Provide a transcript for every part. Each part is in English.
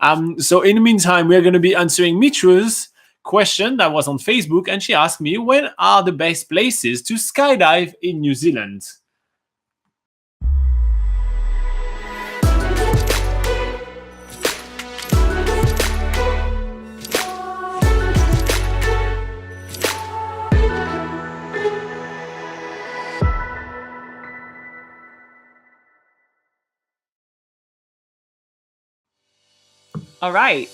So in the meantime, we're going to be answering Mitre's question that was on Facebook, and she asked me, when are the best places to skydive in New Zealand? All right.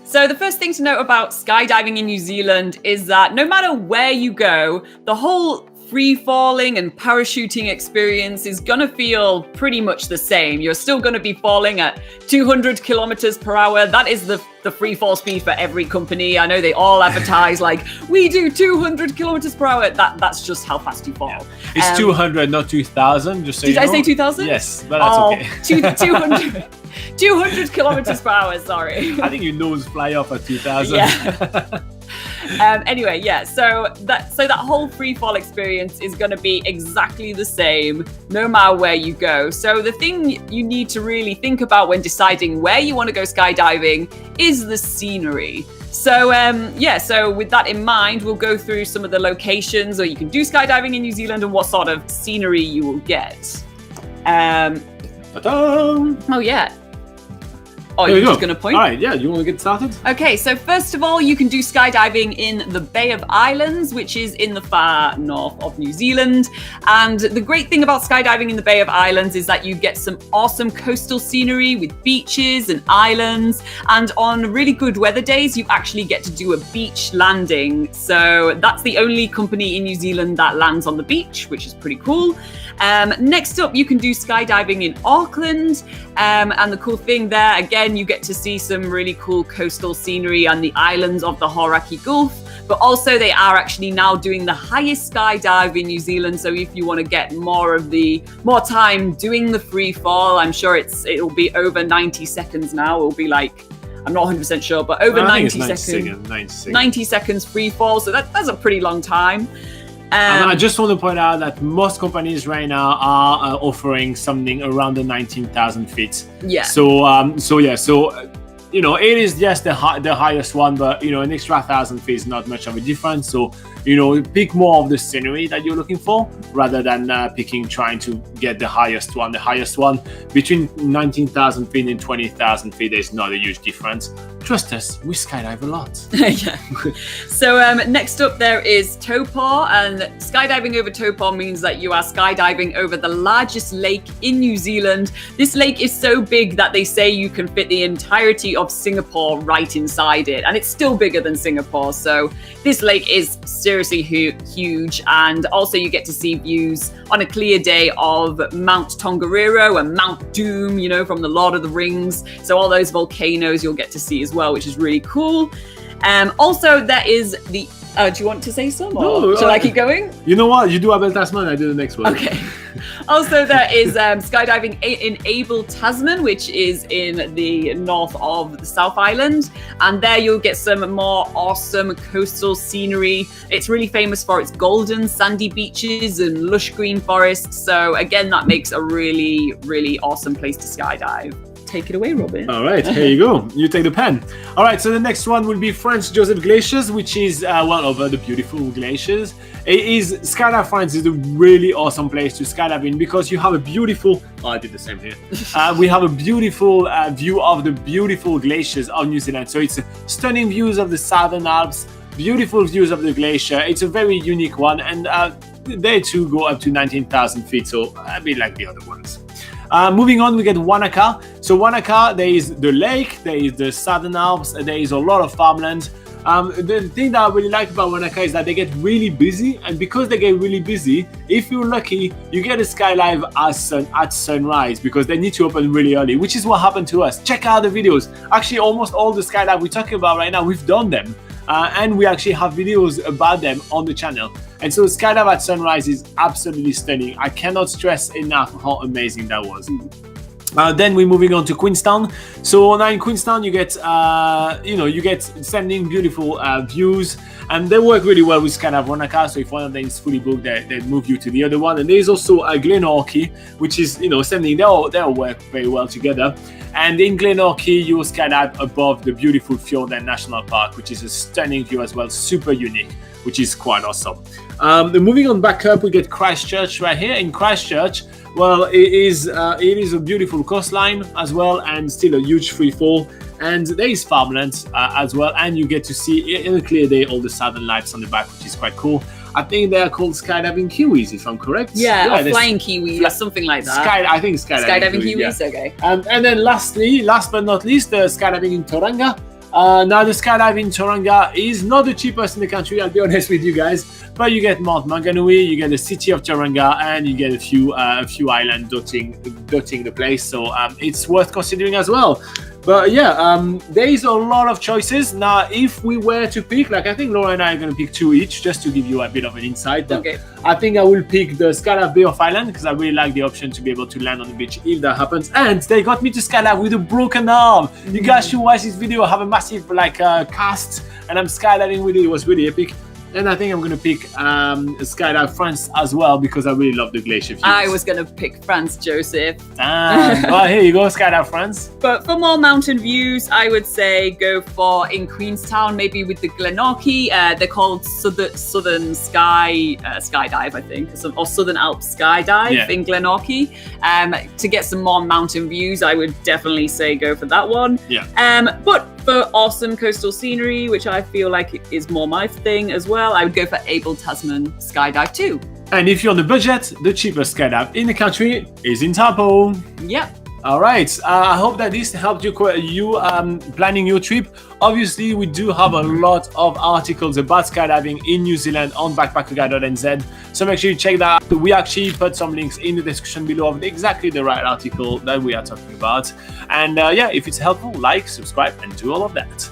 So the first thing to note about skydiving in New Zealand is that no matter where you go, the whole free falling and parachuting experience is going to feel pretty much the same. You're still going to be falling at 200 kilometers per hour. That is the free fall speed for every company. I know they all advertise like, we do 200 kilometers per hour. That's just how fast you fall. Yeah. It's 200, not 2,000. Just so did you know. I say 2,000? Yes, but that's okay. 200 kilometers per hour, sorry. I think your nose fly off at 2,000. Yeah. Anyway, yeah, so that whole free fall experience is going to be exactly the same no matter where you go. So the thing you need to really think about when deciding where you want to go skydiving is the scenery. So so with that in mind, we'll go through some of the locations where you can do skydiving in New Zealand and what sort of scenery you will get. Oh yeah. Oh, you're just going to point? All right, yeah, you want to get started? Okay, so first of all, you can do skydiving in the Bay of Islands, which is in the far north of New Zealand. And the great thing about skydiving in the Bay of Islands is that you get some awesome coastal scenery with beaches and islands. And on really good weather days, you actually get to do a beach landing. So that's the only company in New Zealand that lands on the beach, which is pretty cool. Next up, you can do skydiving in Auckland. And the cool thing there, again, you get to see some really cool coastal scenery and the islands of the Hauraki Gulf. But also they are actually now doing the highest skydive in New Zealand. So if you want to get more time doing the free fall, I'm sure it'll be over 90 seconds now. It'll be like, I'm not 100% sure, but over 90 seconds. 90 seconds free fall. So that's a pretty long time. And I just want to point out that most companies right now are offering something around the 19,000 feet. Yeah. So it is just the highest one, but an extra 1,000 feet is not much of a difference. So pick more of the scenery that you're looking for rather than trying to get the highest one. The highest one between 19,000 feet and 20,000 feet, there's not a huge difference. Trust us, we skydive a lot. Yeah. So next up there is Topo, and skydiving over Topo means that you are skydiving over the largest lake in New Zealand. This lake is so big that they say you can fit the entirety of Singapore right inside it, and it's still bigger than Singapore. So this lake is seriously huge, and also you get to see views on a clear day of Mount Tongariro and Mount Doom, from the Lord of the Rings. So all those volcanoes you'll get to see as well, which is really cool. Also, there is the... do you want to say some? Or shall I keep going? You know what? You do Abel Tasman, I do the next one. Okay. Also, there is skydiving in Abel Tasman, which is in the north of the South Island. And there you'll get some more awesome coastal scenery. It's really famous for its golden sandy beaches and lush green forests. So again, that makes a really, really awesome place to skydive. Take it away, Robin. All right, here you go. You take the pen. All right, so the next one will be Franz Josef Glaciers, which is over the beautiful glaciers. Skydive France is a really awesome place to skydive in because you have a beautiful... Oh, I did the same here. We have a beautiful view of the beautiful glaciers of New Zealand. So it's stunning views of the Southern Alps, beautiful views of the glacier. It's a very unique one, and they too go up to 19,000 feet, so a bit like the other ones. Moving on, we get Wanaka. So Wanaka, there is the lake, there is the Southern Alps, there is a lot of farmland. The thing that I really like about Wanaka is that they get really busy, and because they get really busy, if you're lucky, you get a skydive at sunrise because they need to open really early, which is what happened to us. Check out the videos. Actually, almost all the skydive we're talking about right now, we've done them. And we actually have videos about them on the channel. And so skydive at sunrise is absolutely stunning. I cannot stress enough how amazing that was. Then we're moving on to Queenstown. So now in Queenstown, you get you get stunning, beautiful views, and they work really well with Skydive Wanaka. So if one of them is fully booked, they move you to the other one. And there's also Glenorchy, which is stunning. They all work very well together. And in Glenorchy, you will skydive above the beautiful Fjord and National Park, which is a stunning view as well, super unique, which is quite awesome. Moving on back up, we get Christchurch right here. In Christchurch, well, it is a beautiful coastline as well, and still a huge free fall. And there is farmland as well, and you get to see in a clear day all the southern lights on the back, which is quite cool. I think they are called skydiving kiwis, if I'm correct. Yeah, or flying kiwis, or something like that. I think skydiving kiwis, yeah. Okay. And then last but not least, the skydiving in Tauranga. Now the skydive in Tauranga is not the cheapest in the country, I'll be honest with you guys, but you get Mount Maunganui, you get the city of Tauranga, and you get a few islands dotting the place, so it's worth considering as well. But yeah, there is a lot of choices. Now, if we were to pick, like I think Laura and I are going to pick 2 each, just to give you a bit of an insight. But okay. I think I will pick the Skydive Bay of Island, because I really like the option to be able to land on the beach if that happens. And they got me to skydive with a broken arm. You guys should watch this video. I have a massive cast, and I'm skydiving with it. It was really epic. And I think I'm going to pick Skydive Franz as well, because I really love the glacier views. I was going to pick Franz, Joseph. Well, here you go, Skydive Franz. But for more mountain views, I would say go for in Queenstown, maybe with the Glenorchy. They're called Southern Skydive, I think, or Southern Alps Skydive in Glenorchy. To get some more mountain views, I would definitely say go for that one. Yeah. But for awesome coastal scenery, which I feel like is more my thing as well, I would go for Abel Tasman Skydive too. And if you're on the budget, the cheapest skydive in the country is in Topo. Yep. All right. I hope that this helped you planning your trip. Obviously, we do have a lot of articles about skydiving in New Zealand on BackpackerGuide.NZ. So make sure you check that out. We actually put some links in the description below of exactly the right article that we are talking about. And yeah, if it's helpful, like, subscribe, and do all of that.